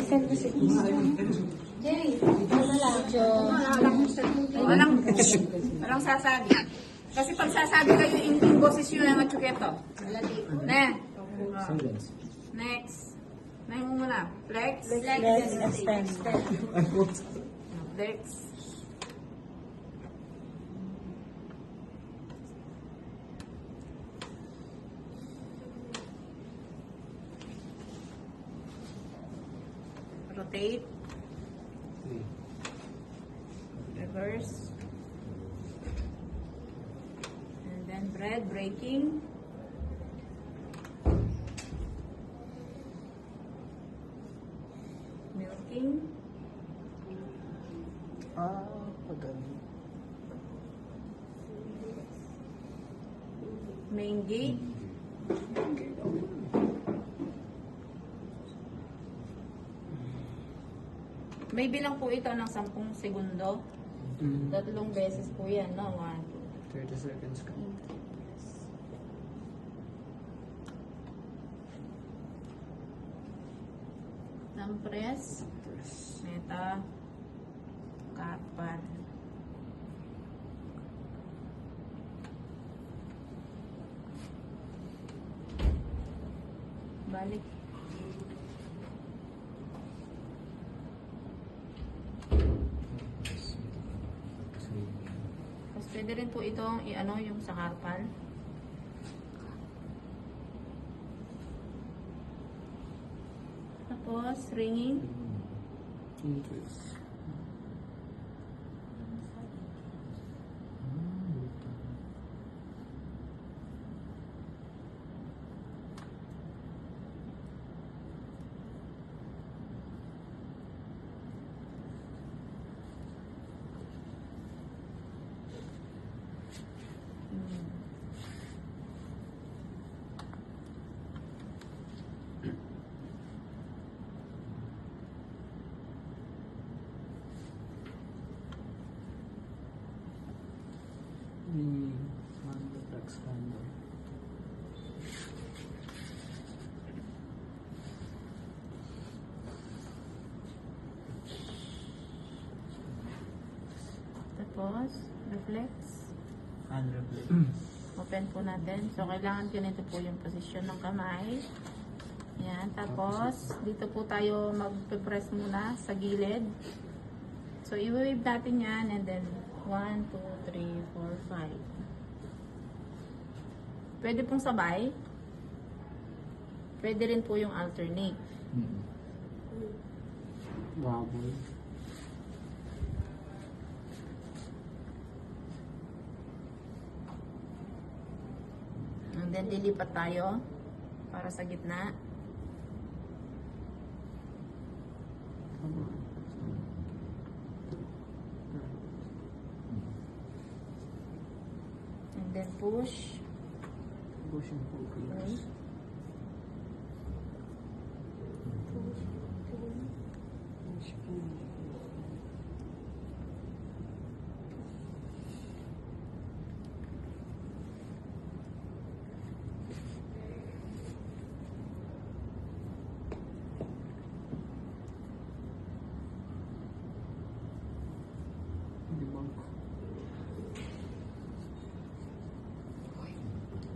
Second kasi. Jerry, ano lang? Walang sasabi. Kasi pag sasabi kayo, yung boses yun ang matsuketo. Ne. Next. Next mo muna. Flex. Flex, extend. Flex. Rotate. Reverse. And then bread breaking. Milking. Pagaling. Main gate. May bilang po ito ng 10 segundo. Tatlong beses po yan, no? 1, 30 seconds ka. 2. Press. Meta. Kapal. Balik. Tapos pwede rin po itong i-ano yung sa karpal. Tapos ringing. Twist. Flex handle. Tapos reflex. Hand reflex. Open po natin. So, kailangan ganito po yung posisyon ng kamay. Yan. Tapos, dito po tayo mag-press muna sa gilid. So, i-wave natin yan and then 1, 2, 3, 4, 5. Pwede pong sabay. Pwede rin po yung alternate. Wobble. And then, lilipat tayo para sa gitna. And then, push. Push and pull. Push.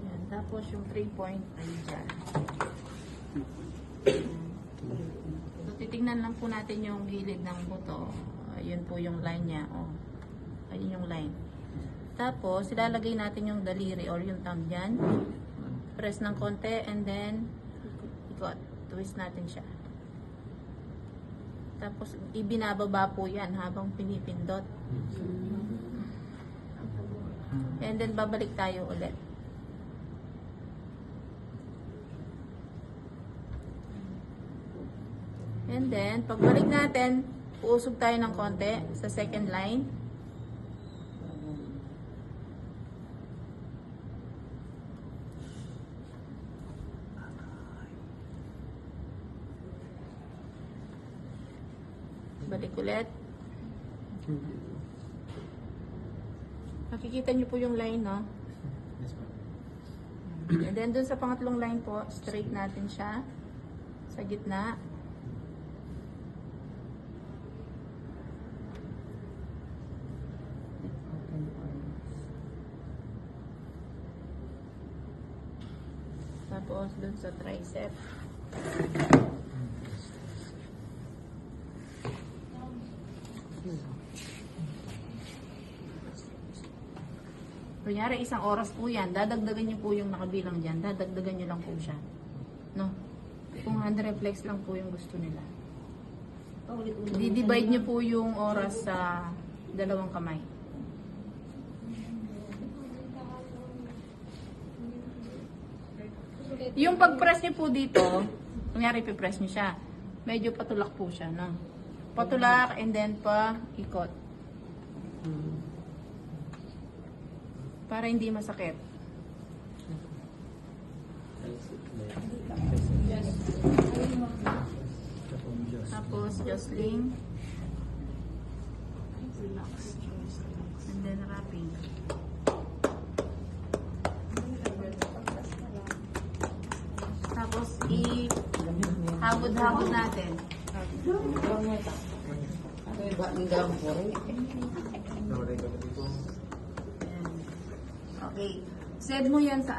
Yan. Tapos, yung 3-point ay dyan. So, titignan lang po natin yung gilid ng buto. Yun po yung line niya. Oh. Ayun yung line. Tapos, ilalagay natin yung daliri or yung thumb dyan. Press ng konti and then ikot. Twist natin siya. Tapos, ibinababa po yan habang pinipindot. And then, babalik tayo ulit. And then, pagbalik natin, uusog tayo ng konti sa second line. Balik ulit. Makikita nyo po yung line, no? Yes, ma'am. And then, dun sa pangatlong line po, straight natin siya sa gitna. Tapos dun sa tricep. Kunyari, isang oras po yan, dadagdagan nyo po yung nakabilang dyan, dadagdagan nyo lang po siya. No? Kung hand reflex lang po yung gusto nila. Paulit-ulit. Di-divide nyo po yung oras sa dalawang kamay. Yung pag-press nyo po dito, kunyari pipress nyo siya, medyo patulak po siya, no? Patulak and then pa-ikot. Para hindi masakit. Tapos, Jocelyn. Relax. And then, wrapping. Tapos, i-hagod-hagod natin. Ayan. Okay. Set mo yan sa